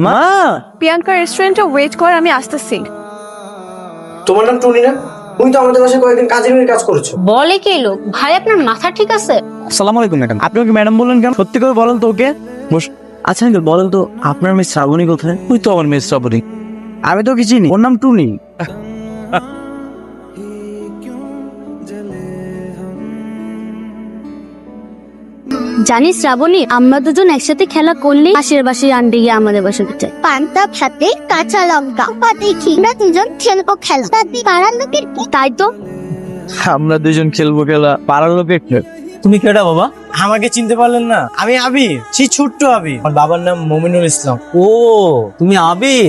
মা, প্রিয়াঙ্কা রেস্টুরেন্টে ওয়েট কর, আমি আসতেছি। তোমার নাম টুনি না? তুমি তো আমাদের বাসায় কয়েকদিন কাজের মেয়ের কাজ করেছো। বলে কে লোক? ভাই আপনার মাথা ঠিক আছে? আসসালামু আলাইকুম ম্যাডাম। আপনি ওকে ম্যাডাম বললেন কেন? সত্যি করে বলেন তো ওকে। বস। আচ্ছা আঙ্কেল বলেন তো, আপনার মেয়ে শ্রাবণী কোথায়? ওই তো আমার মেয়ে শ্রাবণী। আমি তো কি চিনি, ওর নাম টুনি। জানিস শ্রাবণী, আমরা দুজন একসাথে খেলা করলে পাশের বাসে আন্টি গিয়ে আমাদের বাসাতে চাই। পান্তা ভাতে কাঁচা লঙ্কা পা দেখি না দুজন খেলবো খেলা তাতে পাড়ার লোকের কি তাই তো। আমরা দুজন খেলবো খেলা, পাড়ার লোকে। তুমি কেডা বাবা? আমাকে চিনতে পারলেন না? আমি আবির, সেই ছোট্ট আবির। আমার বাবার নাম মমিনুল ইসলাম। ও তুমি আবির?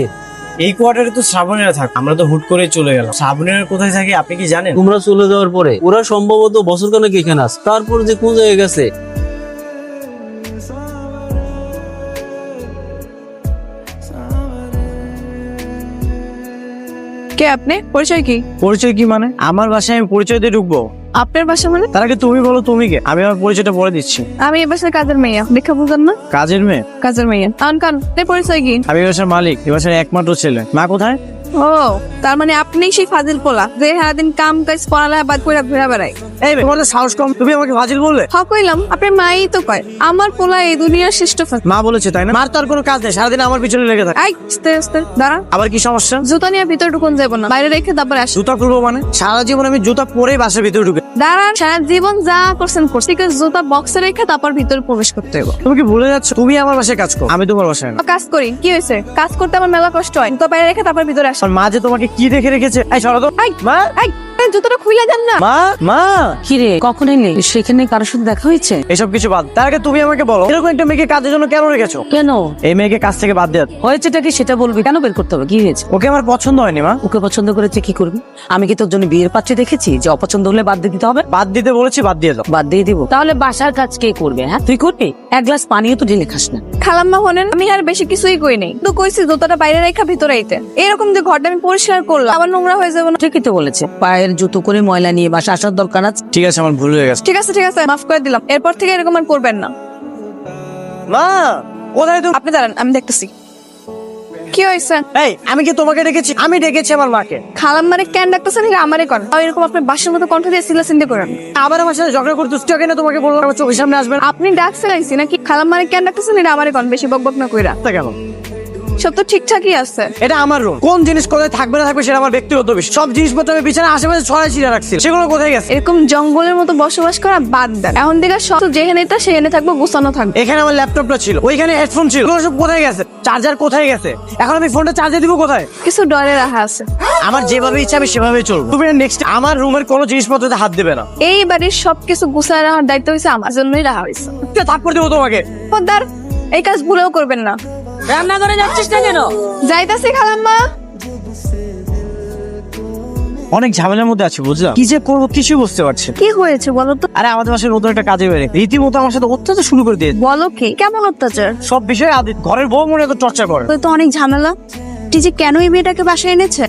এই কোয়ার্টারে তো শ্রাবণীরা থাকে, আমরা তো হুট করে চলে গেলাম। শ্রাবণীরা কোথায় থাকে আপনি কি জানেন? তোমরা চলে যাওয়ার পরে ওরা সম্ভবত বছর খানেক এখানে আছে, তারপর যে কোন জায়গায় গেছে। কে আপনি? পরিচয় কি? পরিচয় কি মানে? আমার বাসায় আমি পরিচয় দিয়ে ঢুকবো? আপনার বাসা মানে? তার আগে তুমি বলো তুমি কে। আমি আমার পরিচয়টা বলে দিচ্ছি। আমি এই বাসার কাজের মেয়ে, দেখা বুঝেন না? কাজের মেয়ে? কাজের মেয়ে কান পরিচয় কি? আমি এই বাসার মালিক, এই বাসার একমাত্র ছেলে। মা কোথায়? ও, তার মানে আপনি সেই ফাজিল পোলা যে সারাদিন কাম কাজ পড়ালেখা বাদ করে ঘুরে বেড়ায়। এই তোমাদের সাহস কম, তুমি আমাকে ফাজিল বললে? কইলাম, আপনার মাই তো কয় আমার পোলা এই দুনিয়ার শ্রেষ্ঠ ফাজিল। মা বলেছে তাই না? মার তো আর কোনো কাজ নেই, সারাদিন আমার পিছনে লেগে থাকে। আস্তে আস্তে দাঁড়া। আবার কি সমস্যা? জুতা নিয়ে ভিতরে ঢুকুন যাবো না, বাইরে রেখে তারপর আসো। জুতা খুলবো মানে? সারা জীবন আমি জুতা পরেই বাসার ভিতরে ঢুকে। দাঁড়ান, সারা জীবন যা করছেন করছি, জুতা বক্সে রেখে তারপর ভিতরে প্রবেশ করতে হবে। তুমি কি ভুলে যাচ্ছ? তুমি আমার বাসায় কাজ করো, আমি তোমার বাসায় না। কাজ করি, কি হয়েছে? কাজ করতে আমার মেলা কষ্ট হয়, তো বাইরে রেখে তারপর ভিতরে আসো। আর মা যে তোমাকে কি দেখে রেখেছে। এই সরো তো। মা, জুতোটা খুলে যান না। মা, মা। কিরে, কখন এলি? সেখানে কারোর সাথে দেখা হয়েছে? এসব কিছু বাদ, তার আগে তুমি আমাকে বলো এরকম একটা মেয়েকে কাজের জন্য কেন রেখেছো? কেন? এই মেয়েকে কাজ থেকে বাদ দেয়। হয়েছেটা কি সেটা বলবি, কেন বের করতে হবে? কি হয়েছে? ওকে আমার পছন্দ হয়নি মা। ওকে পছন্দ করেছে কি করবি? আমি কি তোর জন্য বিয়ের পাত্রী দেখেছি যে অপছন্দ হলে বাদ দিয়ে দিতে হবে? বাদ দিতে বলেছি, বাদ দিয়ে দাও। বাদ দিয়ে দিব? তাহলে বাসার কাজ কে করবে? হ্যাঁ, তুই করবি? এক গ্লাস পানিও তো ঢেলে খাস না। খালাম্মা হনেন, আমি আর বেশি কিছুই কই নাই, তো কইছি জুতোটা বাইরে রেখা ভিতরে আইতে। এরকম যে ঘরটা আমি পরিষ্কার করলাম, আবার নোংরা হয়ে যাবে না। ঠিকই তো বলেছে, পায়ের জুতো করে ময়লা নিয়ে বাসা আসার দরকার আছে? ঠিক আছে, আমার ভুল হয়ে গেছে। ঠিক আছে মাফ করে দিলাম, এরপর থেকে এরকম আর করবেন না। মা, কোথায় তুমি? আপনি দাঁড়ান, আমি দেখতেছি কি হয়েছে। এই, আমি কি তোমাকে ডেকেছি? আমি ডেকেছি আমার মাকে। খালাম্মারে কেন ডাকতেছেন? আমারে করেন এরকম আপনি বাসার মতো কণ্ঠ দিয়ে সিলাসিন্দি করেন। আবার আমার সাথে ঝগড়া করতে কেন? তোমাকে বললাম আমার চোখের সামনে আসবেন। আপনি ডাকছেন আইছি নাকি? খালাম্মারে কেন ডাকতেছেন আমারে করেন, বেশি বকবক না কইরা। তা কেন? সব তো ঠিকঠাকই আছে। এটা আমার রুম, কোন জিনিস কোথায় থাকবে না থাকবে সেটা আমার ব্যক্তিগত বিষয়। সব জিনিসপত্র আমি বিছানার আশেপাশে ছড়াই ছিঁড়ে রাখছি, সেগুলো কোথায় গেছে? এরকম জঙ্গলের মতো বসবাস করা বাদ দেন। এখন থেকে সব যেখানে তা সেখানে থাকবো, গোছানো থাকবে। এখানে আমার ল্যাপটপটা ছিল, ওইখানে হেডফোন ছিল, ওগুলো সব কোথায় গেছে? চার্জার কোথায় গেছে? এখন আমি ফোনটা চার্জে দিব কোথায়? কিছু ডরে রাখা আছে। আমার যেভাবে ইচ্ছা আমি সেভাবেই চলবো। তুমি নেক্সট আমার রুমের কোনো জিনিসপত্রতে হাত দেবে না। এই বাড়ির সবকিছু গুছায় রাখার দায়িত্ব হয়েছে আমার, জন্যই রাখা হয়েছে। থাপ্পড় দেবো তোমাকে। খোদার, এই কাজ ভুলেও করবেন না। রান্না করে যাচ্ছিস না কেন? যাইতাছি খালাম্মা। অনেক ঝামেলার মধ্যে আছি, বুঝলাম কি যে করবো কিছু বুঝতে পারছি না। কি হয়েছে বলো তো? আরে আমাদের বাসায় নতুন একটা কাজে বেড়ে রীতিমতো আমার সাথে অত্যাচার শুরু করে দিয়েছে। বলো কি, কেমন অত্যাচার? সব বিষয়ে আদিত ঘরের বউ মনে তো টর্চার করে। তো অনেক ঝামেলা। যে কেন এই মেয়েটাকে বাসায় এনেছে?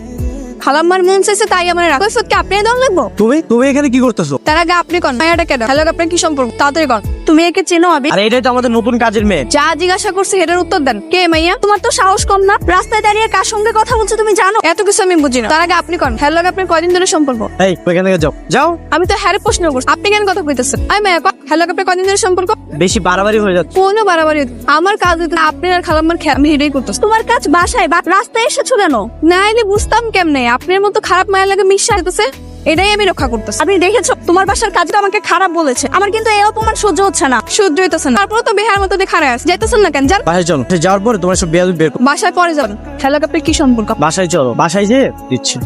খালাম্মার মন চাইছে তাই আমার রাখো। কি আপনি দম লাগবো? তুমি এখানে কি করতেছো? তার আগে আপনি কোন মায়াটা কেন? হ্যালো, আপনার কি সম্পর্ক? তাড়াতাড়ি কোন। তুমি একে চেনো? আবি আরে এটাই তো আমাদের নতুন কাজের মেয়ে। যা জিজ্ঞাসা করছে এটার উত্তর দেন। কে মাইয়া? তোমার তো সাহস কম না? রাস্তায় দাঁড়িয়ে কার সঙ্গে কথা বলছো তুমি জানো? এত কিছু আমি বুঝি না। তার আগে আপনি কোন। হ্যালো, আপনার কয়দিন ধরে সম্পর্ক? এই ওইখান থেকে যাও যাও। আমি তো হ্যারে প্রশ্ন করছি, আপনি কেন কথা কইতেছেন? আমি মায়া কোন। হ্যালো, আপনার কয়দিন ধরে সম্পর্ক? বেশি বাড়াবাড়ি হয়ে যাচ্ছে। কোনো বাড়াবাড়ি আমার কাজ হইতো আপনি আর খালাম্মার আমি এটাই করতেছি। তোমার কাজ বাসায় রাস্তায় এসেছো কেন? না এলে বুঝতাম কেমনে আপনার মতো খারাপ মায়ের লাগে মিশা যেতেছে। এটাই আমি রক্ষা করতেছি। আপনি দেখেছো তোমার বাসার কাজটা আমাকে খারাপ বলেছে, আমার কিন্তু এই অপমান সহ্য হচ্ছে না। সহ্য হইতেছে না, তারপর তো বেহার মতো দিয়ে খারাপ আছে। যাইতেছেন না কেন? যান বাসায় চলো, যাওয়ার পরে তোমার সব বেয়াদবি বের করো। বাসায় পরে যাবেন। হ্যালো, আপনার কি সম্পর্ক? বাসায় চলো, বাসায় যেয়ে দিচ্ছি।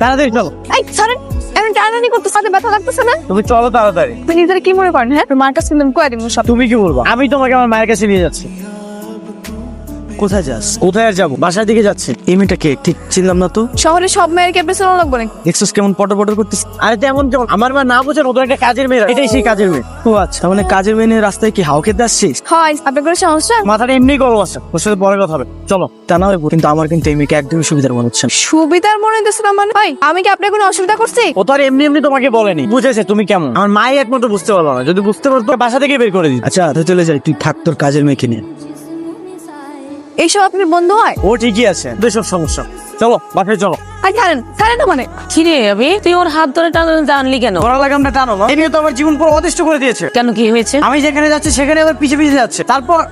তাড়াতাড়ি চলো। এই ছাড়েন, এমন টানাটানি করতে সাথে ব্যথা লাগতেছে না? তুমি চলো তাড়াতাড়ি। আপনি নিজেরা কি মনে করেন? হ্যাঁ, মার কাছে নিলাম কয়ে দিব সব। তুমি কি বলবো? আমি তোমাকে আমার মায়ের কাছে নিয়ে যাচ্ছি। কোথায় যাস? কোথায় আর যাবো? বাসার দিকে যাচ্ছে। এই মেয়েটা কে? ঠিক চিনলাম না তো। শহরে সব মেয়ের কে পেছনে লাগবো নাকি? দেখছিস কেমন পটর পটর করতেছে? আরে তেমন কেমন? আমার মা না বোঝে নতুন একটা কাজের মেয়ে, এটাই সেই কাজের মেয়ে। ও আচ্ছা, মানে কাজের মেয়ে নিয়ে রাস্তায় কি হাও খেতে আসছিস? হয় আপনার কোনো সমস্যা? মাথাটা এমনি গরম আছে, ওর সাথে পরে কথা হবে। চলো। তা না হয় কিন্তু আমার কিন্তু এই মেয়েকে একদমই সুবিধার মনে হচ্ছে না। সুবিধার মনে হইতেছে না মানে? হয় আমি কি আপনার কোনো অসুবিধা করছি? ও তো আর এমনি এমনি তোমাকে বলেনি, বুঝেছে তুমি কেমন। আমার মাই একমাত্র বুঝতে পারলো না, যদি বুঝতে পারতো বাসা থেকে বের করে দিত। আচ্ছা তুই চলে যাই, তুই থাক তোর কাজের মেয়েকে নিয়ে। এইসব আপনার বন্ধু হয়? ও ঠিকই আছে, সব সমস্যা। চলো বাসায় চলো। আর ছাড়েন ছাড়েন না মানে। কিরে আমি তুই ওর হাত ধরে টানলি কেন? করা লাগে আমরা টানো না, এই নিয়ে তো আমার জীবন পুরো অতিষ্ঠ করে দিয়েছে। কেন কি হয়েছে? আমি যেখানে যাচ্ছি সেখানে আবার পিছে পিছে যাচ্ছে। তারপর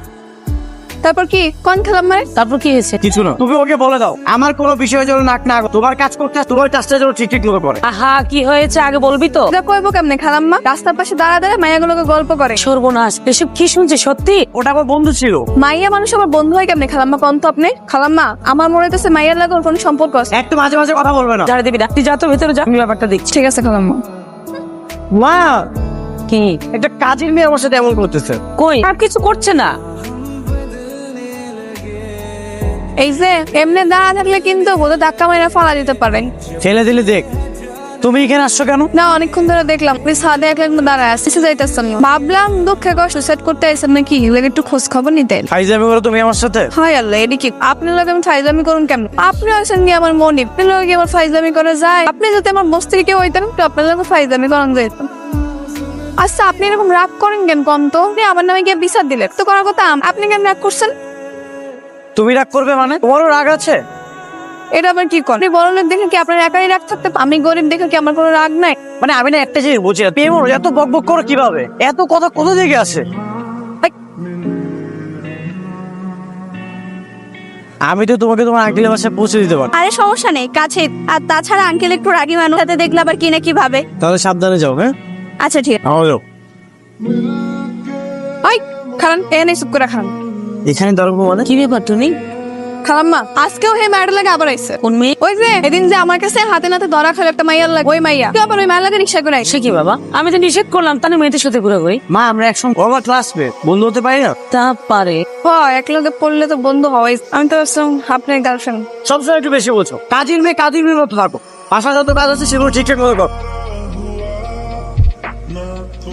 কি কোন খালাম্মার? তারপর কি হয়েছে? কিছু না, তুমি ওকে বলে দাও আমার কোনো বিষয়ে যেন নাক না আগো। তোমার কাজ করতে তোমার কাজটা যেন ঠিক ঠিক মতো করে। আহা কি হয়েছে আগে বলবি তো? এটা কইবো কেমনে খালাম্মা? রাস্তার পাশে দাঁড়া দাঁড়া মাইয়াগুলোকে গল্প করে। সর্বনাশ, এসব কি শুনছি সত্যি? ওটা আমার বন্ধু ছিল। মাইয়া মানুষ আমার বন্ধু হয় কেমনে খালাম্মা? কোন তো আপনি? খালাম্মা আমার মনে হইতেছে মাইয়ার লাগে ওর কোনো সম্পর্ক আছে। একটু মাঝে মাঝে কথা বলবে না। যারা দিবি না, তুই যা তো ভেতরে যা, আমি ব্যাপারটা দেখছি। ঠিক আছে খালাম্মা। মা, কি একটা কাজের মেয়ে আমার সাথে এমন করতেছে। কই আর কিছু করছে না। এই যে এমনি দাঁড়া থাকলে কিন্তু বোধহয় ধাক্কা মাইরা ফালা দিতে পারে। ফেলে দিলে দেখ। তুমি এখানে আসছো কেন? না অনেকক্ষণ ধরে দেখলাম আপনি ছাদে একলা দাঁড়ায় আসছে যাইতেছেন না। ভাবলাম দুঃখে কষ্ট সুইসাইড করতে আইছেন নাকি, লাগে একটু খোঁজ খবর নিতেন। ফাইজামি করো তুমি আমার সাথে? হাই আল্লাহ, এটি কি আপনি লাগে আমি ফাইজলামি করুন কেমন? আপনি আছেন কি আমার মনি, আপনি লাগে আমার ফাইজলামি করা যায়? আপনি যদি আমার মস্তিষ্কে কেউ হইতেন তো আপনার লাগে ফাইজলামি করান যেত। আচ্ছা আপনি এরকম রাগ করেন কেন কম তো? আপনি আমার নামে গিয়ে বিচার দিলেন তো করার কথা, আপনি কেন রাগ করছেন? তুমি রাগ করবে মানে? তোমারও রাগ আছে? এটা আবার কি করেন? আপনি বড় লোক দেখে কি আপনার একাই রাগ থাকতে, আমি গরিব দেখে কি আমার কোনো রাগ নাই? মানে আমি না একটা জিনিস বুঝি না, প্রেম এত বক বক করো কিভাবে? এত কথা কোথা থেকে আসে? আমি তো তোমাকে তোমার আঙ্কেলের বাসায় পৌঁছে দিতে পারি। আরে সমস্যা নেই, কাছে। আর তাছাড়া আঙ্কেল একটু রাগী মানুষ, সাথে দেখলে আবার কি না কি ভাবে। তাহলে সাবধানে যাও। হ্যাঁ আচ্ছা ঠিক আছে। আমারও ওই খালান এনে চুপ করে খান। এখানে দাঁড়াবো মানে? কি ব্যাপার টুনি? খালাম্মা আজকেও হে মায়ের লাগে আবার আইছে। কোন মেয়ে? ওই যে এদিন যে আমার কাছে হাতে নাতে ধরা খেলো একটা মাইয়ার লাগে, ওই মাইয়া তুই আবার ওই মায়ের লাগে রিক্সা করে আইছে। সে কি বাবা, আমি তো নিষেধ করলাম তাহলে মেয়েদের সাথে ঘোরাঘুরি। মা আমরা একসঙ্গে আমার ক্লাসমেট, বন্ধু হতে পারি না? তা পারে। হয় এক লগে পড়লে তো বন্ধু হওয়াই। আমি তো ভাবছিলাম আপনার গার্লফ্রেন্ড। সবসময় একটু বেশি বলছো। কাজের মেয়ে মতো থাকো, বাসা যত কাজ আছে সেগুলো ঠিকঠাক মতো করো।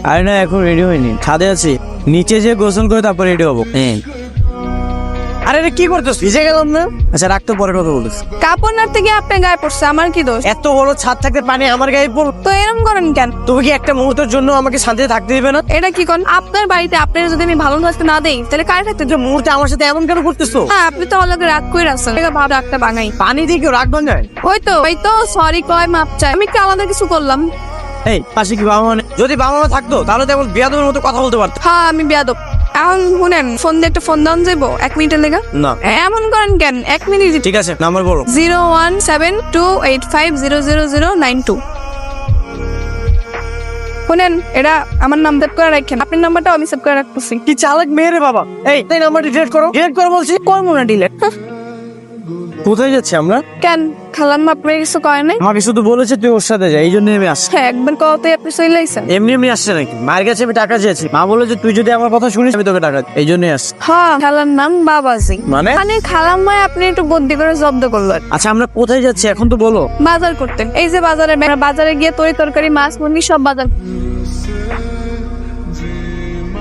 আরে না এখন রেডি হয়নি, ছাদে আছি, নিচে যে গোসল করে তারপর রেডি হবো। আরে রে কি করতেছ? ভিজে গেলাম না। আচ্ছা রাখতো, পরে কথা বলিস। কাপড় নাড়তে গিয়ে আপনার গায়ে পড়ছে, আমার কি দোষ? এত বড় ছাদ থাকতে পানি আমার গায়ে পড়ল? তো এরকম করেন কেন? তুমি কি একটা মুহূর্তের জন্য আমাকে শান্তিতে থাকতে দিবে না? এটা কি কোন আপনার বাড়িতে আপনার যদি আমি ভালো থাকতে না দেই তাহলে কার থাকতে যে মুহূর্তে আমার সাথে এমন কেন করতেছো? হ্যাঁ আপনি তো অলগে রাগ করে আসছেন, ভাব রাগটা ভাঙাই। পানি দিয়ে কেউ রাগ ভাঙায়? ওই তো সরি কয় মাপ চাই, আমি কি আলাদা কিছু করলাম? এই পাশে কি বাবা মা নেই? যদি বাবা মা থাকতো তাহলে তেমন বিয়াদবের মতো কথা বলতে পারতো। হ্যাঁ আমি বেয়াদব। এখন শুনেন, ফোন দিয়ে একটা ফোন দাম যাবো 1 মিনিটের লেগে। না এমন করেন কেন? 1 মিনিট। ঠিক আছে নাম্বার বলো। 01728500092। শুনেন এটা আমার নাম সেভ করে রাখেন, আপনার নাম্বারটাও আমি সেভ করে রাখতেছি। কি চালাক মেয়ে রে বাবা। এই তাই নাম্বার ডিলিট করো, ডিলিট করো বলছি। করবো না ডিলেট। কোথায় যাচ্ছি আমরা? কেন খালাম্মা আপনার কিছু কয় নাই? আমাকে শুধু বলেছে তুই ওর সাথে যা, এই জন্য আমি আসছি। হ্যাঁ একবার কওতে আপনি চলে আইছেন। এমনি এমনি আসছে নাকি? মায়ের কাছে আমি টাকা চেয়েছি, মা বলে যে তুই যদি আমার কথা শুনিস আমি তোকে টাকা দিই, এই জন্যই আসছি। হ্যাঁ খালার নাম বাবাজি। মানে? মানে খালাম্মায় আপনি একটু বুদ্ধি করে জব্দ করলেন। আচ্ছা আমরা কোথায় যাচ্ছি এখন তো বলো। বাজার করতে। এই যে বাজারে গিয়ে তরকারি মাছ মুরগি সব বাজার।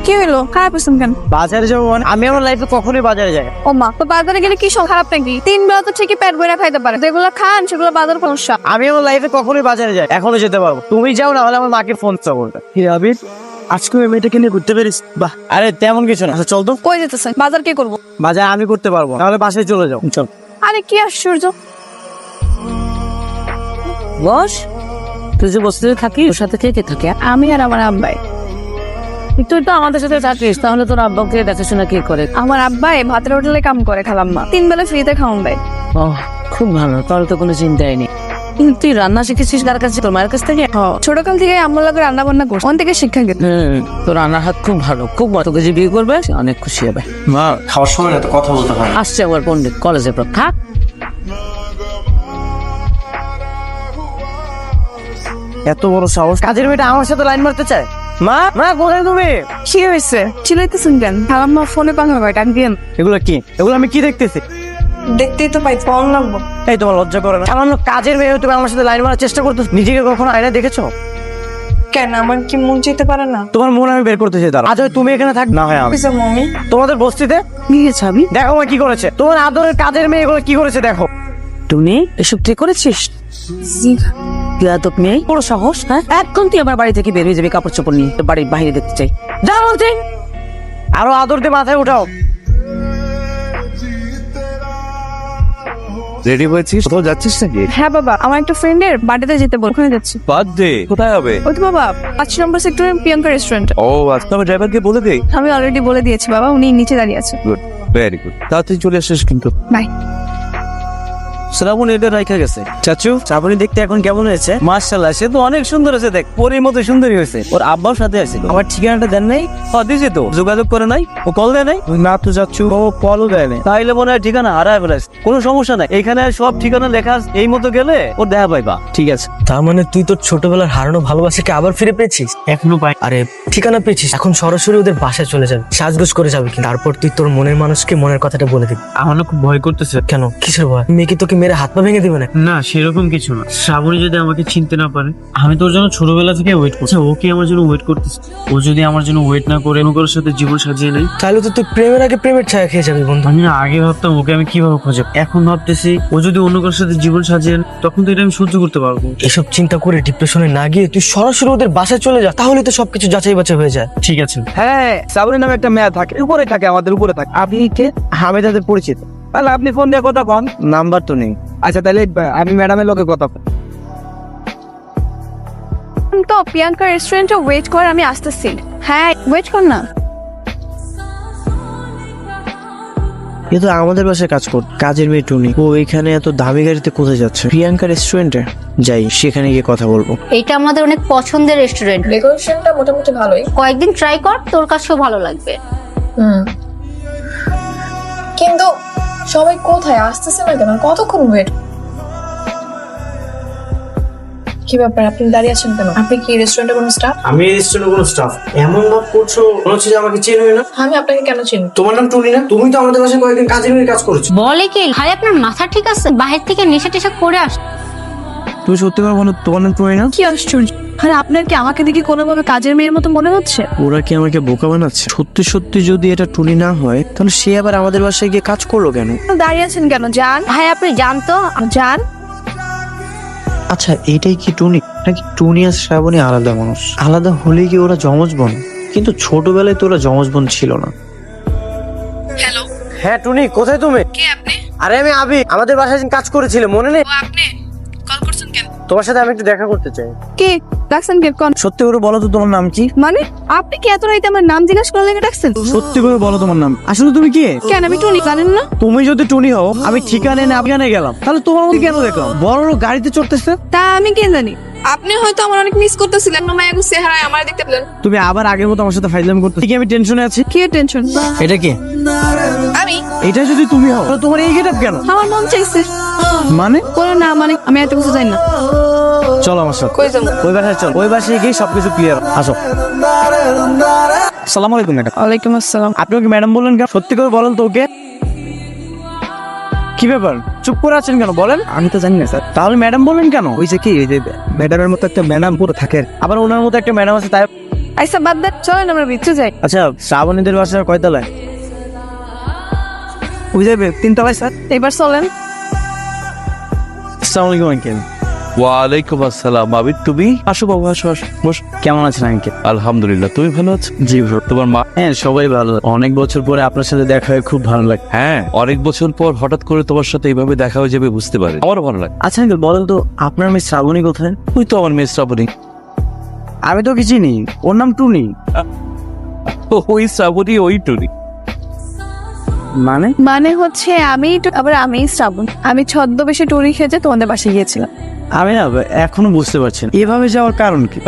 কি হইলো? খারাপ হয়েছেন কেন? বাজারে যাবো মানে? আমি আমার লাইফে কখনোই বাজারে যাই না। ও মা, তো বাজারে গেলে কি সব খারাপ নাকি? 3 বেলা তো ঠিকই পেট ভরে খাইতে পারে, যেগুলো খান সেগুলো বাজার সমস্যা। আমি আমার লাইফে কখনোই বাজারে যাই, এখনো যেতে পারবো। তুমি যাও না হলে আমার মাকে ফোন করবে। কি আবির আজকে ওই মেয়েটাকে নিয়ে ঘুরতে পেরিস? বাহ। আরে তেমন কিছু না, আচ্ছা চল তো। কই যেতেছেন? বাজার কে করবো? বাজার আমি করতে পারবো, তাহলে বাসায় চলে যাও। চল। আরে কি আশ্চর্য। বস, তুই যে বসতে থাকি ওর সাথে কে কে থাকে? আমি আর আমার আব্বাই। তুই তো আমাদের সাথে থাকিস, তাহলে তোর আব্বাকে দেখাশোনা কে করে? আমার আব্বাই ভাতের হোটেলে কাম করে খালাম্মা, 3 বেলা ফ্রিতে খাওয়ান দেয়। ও খুব ভালো, তাহলে তো কোনো চিন্তাই নেই। কিন্তু তুই রান্না শিখেছিস কার কাছে? তোর মায়ের কাছ থেকে? ছোটকাল থেকে আমার লোকের রান্না বান্না করছে, ওখান থেকে শিক্ষা গেছে। তোর রান্নার হাত খুব ভালো, খুব ভালো। তোকে যে বিয়ে করবে সে অনেক খুশি হবে। মা খাওয়ার সময় না তো কথা বলতে হয়। আসছে আমার পণ্ডিত কলেজের পর, থাক। এত বড় সাহস, কাজের মেয়েটা আমার সাথে লাইন মারতে চায়। মা মা কোথায় তুমি? কি হয়েছে? চিলাইতেছেন কেন? খালাম্মা ফোনে কথা কয়, ডাক দিয়েন। এগুলো কি? এগুলো আমি কি দেখতেছি? দেখতেই তো পাই, ফোন লাগবো। এই তোমার লজ্জা করে না? সামান্য কাজের মেয়ে তুমি আমার সাথে লাইন মারার চেষ্টা করতেছো। নিজেকে কখনো আয়নায় দেখেছো? কেন আমার কি মন চাইতে পারে না? তোমার মন আমি বের করতে চাই। তার আজ হয় তুমি এখানে থাক, না হয় আমি। মমি তোমাদের বস্তিতে নিয়ে যাবি? দেখো মা কি করেছে। তোমার আদরের কাজের মেয়ে এগুলো কি করেছে দেখো। তুমি এসব ঠিক করেছিস? মেয়ে বড় সাহস। হ্যাঁ একদম তুই আমার বাড়ি থেকে বের হয়ে যাবি কাপড় চোপড় নিয়ে, তোর বাড়ির বাইরে দেখতে চাই। যা বলতে। আরো আদর দিয়ে মাথায় উঠাও। রেডি হয়েছিস? কোথাও যাচ্ছিস নাকি? হ্যাঁ বাবা, আমার একটা ফ্রেন্ডের বার্থডেতে যেতে বল, ওখানে যাচ্ছি। বার্থডে কোথায় হবে? ওই তো বাবা 5 নম্বর সেক্টরের প্রিয়াঙ্কা রেস্টুরেন্ট। ও আচ্ছা, তবে ড্রাইভারকে বলে দেই। আমি অলরেডি বলে দিয়েছি বাবা, উনি নিচে দাঁড়িয়ে আছে। Good, very good. তাড়াতাড়ি চলে আসিস কিন্তু। বাই। শ্রাবণী এটা রাখা গেছে। চাচু, শ্রাবণী দেখতে এখন কেমন হয়েছে? মাশাআল্লাহ, সে তো অনেক সুন্দর হয়েছে, দেখ পরীর মতো সুন্দরী হয়েছে। ওর আব্বাও সাথে আসছিল। আমার ঠিকানাটা দেন নাই? দিয়েছে তো, যোগাযোগ করে নাই, ও কল দেয় নাই? না তো চাচু, ও কলও দেয় নাই। তাইলে মনে হয় ঠিকানা হারায় ফেলাস। কোনো সমস্যা নাই, এখানে সব ঠিকানা লেখা আছে, এই মতো গেলে ওর দেখা পাইবা। ঠিক আছে। তার মানে তুই তোর ছোটবেলার হারানো ভালোবাসাকে আবার ফিরে পেয়েছিস? এখনো পাই। আরে ঠিকানা পেয়েছিস, এখন সরাসরি ওদের বাসায় চলে যাবি, সাজগোজ করে যাবি, কিন্তু তারপর তুই তোর মনের মানুষকে মনের কথাটা বলে দিবি। আমার না খুব ভয় করতেছে। কেন, কিসের ভয়? মেয়ে কি তোকে মেরে হাত পা ভেঙে দিবে না? না, সেরকম কিছু না। শ্রাবণী যদি আমাকে চিনতে না পারে, আমি তোর জন্য ছোটবেলা থেকে ওয়েট করছি। ও কি আমার জন্য ওয়েট করতেছে? ও যদি আমার জন্য ওয়েট না করে অন্য কারোর সাথে জীবন সাজিয়ে নেয়, তাহলে তো তুই প্রেমের আগে প্রেমের ছায়া খেয়ে যাবি বন্ধু। আমি না আগে ভাবতাম ওকে আমি কিভাবে খোঁজে, এখন ভাবতেছি ও যদি অন্য কারোর সাথে জীবন সাজিয়ে নেয়, তখন তো এটা আমি সহ্য করতে পারবো। এসব চিন্তা করে ডিপ্রেশনে না গিয়ে তুই সরাসরি ওদের বাসায় চলে যা, তাহলে তো সবকিছু যাচাই বাছাই হয়ে যায়। ঠিক আছে। হ্যাঁ, শ্রাবণী নামে একটা মেয়ে থাকে, উপরে থাকে, আমাদের উপরে থাকে। আপনি কে? আমি তাদের পরিচিত। তাহলে আপনি ফোন দিয়ে কথা কন, নাম্বার তো নেই। আচ্ছা, তাহলে আমি ম্যাডামের লোকে কথা কন। তো প্রিয়াঙ্কা রেস্টুরেন্টে ওয়েট কর, আমি আসতেছি। হ্যাঁ ওয়েট কর না। এ তো আমাদের বাসায় কাজ কর, কাজের মেয়ে টুনি। ও এখানে এত দামি গাড়িতে কোথায় যাচ্ছে? প্রিয়াঙ্কা রেস্টুরেন্টে যাই, সেখানে গিয়ে কথা বলবো। এটা আমাদের অনেক পছন্দের রেস্টুরেন্ট। ডেকোরেশনটা মোটামুটি ভালোই। কয়েকদিন ট্রাই কর, তোর কাছেও ভালো লাগবে। কিন্তু সবাই কোথায় আসতেছে না কেন? কতক্ষণ ওয়েট? কি ব্যাপার, আপনি দাঁড়িয়ে আছেন কেন? আপনি কি রেস্টুরেন্টে কোনো স্টাফ? আমি রেস্টুরেন্টে কোনো স্টাফ? এমন ভাব করছো মনে হচ্ছে যে আমাকে চেনোই না। আমি আপনাকে কেন চিনি? তোমার নাম টুনি না? তুমি তো আমাদের বাসায় কয়েকদিন কাজের মেয়ে কাজ করেছো। বলে কি ভাই, আপনার মাথা ঠিক আছে? বাহির থেকে নেশা টেশা করে আস। তুমি সত্যি করে বলো, তোমার নাম টুনি না? কি আশ্চর্য! আরে আপনার কি আমাকে দেখে কোনোভাবে কাজের মেয়ের মতো মনে হচ্ছে? ওরা কি আমাকে বোকা বানাচ্ছে? সত্যি সত্যি যদি এটা টুনি না হয়, তাহলে সে আবার আমাদের বাসায় গিয়ে কাজ করলো কেন? দাঁড়িয়ে আছেন কেন? যান। ভাই আপনি জানতো? যান। আচ্ছা, এইটাই কি টুনি নাকি টুনি আর শ্রাবণী আলাদা মানুষ? আলাদা হলে কি ওরা যমজ বোন? কিন্তু ছোটবেলায় তো ওরা যমজ বোন ছিল না। হ্যালো, হ্যাঁ টুনি, কোথায় তুমি? কে আপনি? আরে আমি আবি, আমাদের বাসায় কাজ করেছিলে মনে নেই? ও আপনি কল করছেন কেন? তোমার সাথে আমি একটু দেখা করতে চাই। কে ডাকছেন? কে কোন? সত্যি করে বলো তো, তোমার নাম কি? মানে আপনি কি এত রাইতে আমার নাম জিজ্ঞাসা করলে ডাকছেন? সত্যি করে বলো তোমার নাম। আসলে তুমি কে? কেন, আমি টুনি, জানেন না? তুমি যদি টুনি হও, আমি ঠিকানে না ঠিকানে গেলাম, তাহলে তোমার মধ্যে কেন দেখলাম বড় বড় গাড়িতে চড়তেছে? তা আমি কে জানি? আপনি হয়তো আমার অনেক মিস করতেছিলেন। মায়াগো চেহারায় আমার দেখতে পেলেন। তুমি আবার আগের মতো আমার সাথে ফাইজলামি করতেছ কি? আমি টেনশনে আছি। কি টেনশন? এটা কি? আমি। এটা যদি তুমি হও, তাহলে তোমার এই গেটআপ কেন? আমার মন চাইছে। মানে? কোনো না মানে, আমি এত কিছু জানি না। চলো আমার সাথে। কই যাবো? ওই বাসায় চল, ওই বাসায় গিয়ে সবকিছু ক্লিয়ার। আসো। আসসালামু আলাইকুম ম্যাডাম। ওয়ালাইকুম আসসালাম। আপনি ওকে ম্যাডাম বললেন কেন? সত্যি করে বলেন তো ওকে। কি ব্যাপার, চুপ করে আছেন কেন? বলেন। আমি তো জানি না স্যার। তাহলে ম্যাডাম বললেন কেন? ওই যে কি, এই যে ম্যাডামের মতো একটা ম্যাডাম পুরো থাকে, আবার ওনার মতো একটা ম্যাডাম আছে, তাই। আচ্ছা বাদ দেন, চলেন আমরা ভিতরে যাই। আচ্ছা, শ্রাবণীদের বাসার কয়তলায়? ওই যাবে 3 তলায় স্যার। এবার চলেন। আসসালামু আলাইকুম আঙ্কেল। ওয়ালাইকুম আসসালাম। আবির তুমি? আসো বাবু, আসো আসো, বস। কেমন আছেন আঙ্কেল? আলহামদুলিল্লাহ, তুমি ভালো আছো? জি ভালো। তোমার মা? হ্যাঁ, সবাই ভালো। অনেক বছর পরে আপনার সাথে দেখা হয়ে খুব ভালো লাগে। হ্যাঁ, অনেক বছর পর হঠাৎ করে তোমার সাথে এইভাবে দেখা হয়ে যাবে বুঝতে পারি, আমারও ভালো লাগে। আচ্ছা আঙ্কেল, বলেন তো আপনার মেয়ে শ্রাবণী কোথায়? ওই তো আমার মেয়ে শ্রাবণী। আমি তো কি চিনি, ওর নাম টুনি। ওই শ্রাবণী, ওই টুনি। মানে? মানে হচ্ছে আমি আবার আমি শ্রাবণ। আমি ছদ্মবেশে টুরি খেতে তোমাদের বাসায় গিয়েছিলাম। আমি না এখনো বুঝতে পারছি না এভাবে যাওয়ার কারণ কি।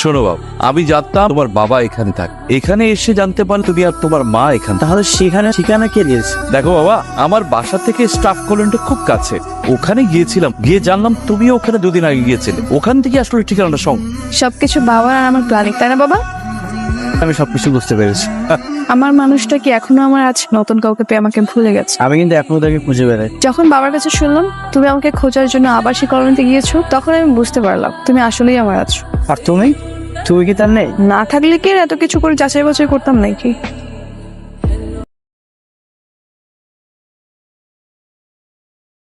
শোনো বাবু, আমি জানতাম তোমার বাবা এখানে থাকে, এখানে এসে জানতে পারলে তুমি আর তোমার মা এখানে। তাহলে সেখানে ঠিকানা কে দিয়েছে? দেখো বাবা, আমার বাসা থেকে স্টাফ কলোনিটা খুব কাছে, ওখানে গিয়েছিলাম, গিয়ে জানলাম তুমিও ওখানে 2 দিন আগে গিয়েছিলে, ওখান থেকে আসলে ঠিকানাটা সঙ্গ। সবকিছু বাবার আর আমার প্ল্যানিং, তাই না বাবা? আমি সবকিছু বুঝতে পেরেছি। আমার মানুষটা কি এখনো আমার আছে? নতুন কাউকে পেয়ে আমাকে ভুলে গেছে। আমি কিন্তু এখনো তাকে খুঁজে বেড়াই। যখন বাবার কাছে শুনলাম তুমি আমাকে খোঁজার জন্য আবার সেই কলোনিতে গিয়েছো, তখন আমি বুঝতে পারলাম তুমি আসলেই আমার আছো। আর তুমি কি তার নেই? না থাকলে কি এত কিছু করে যাচাই বাছাই করতাম নাকি?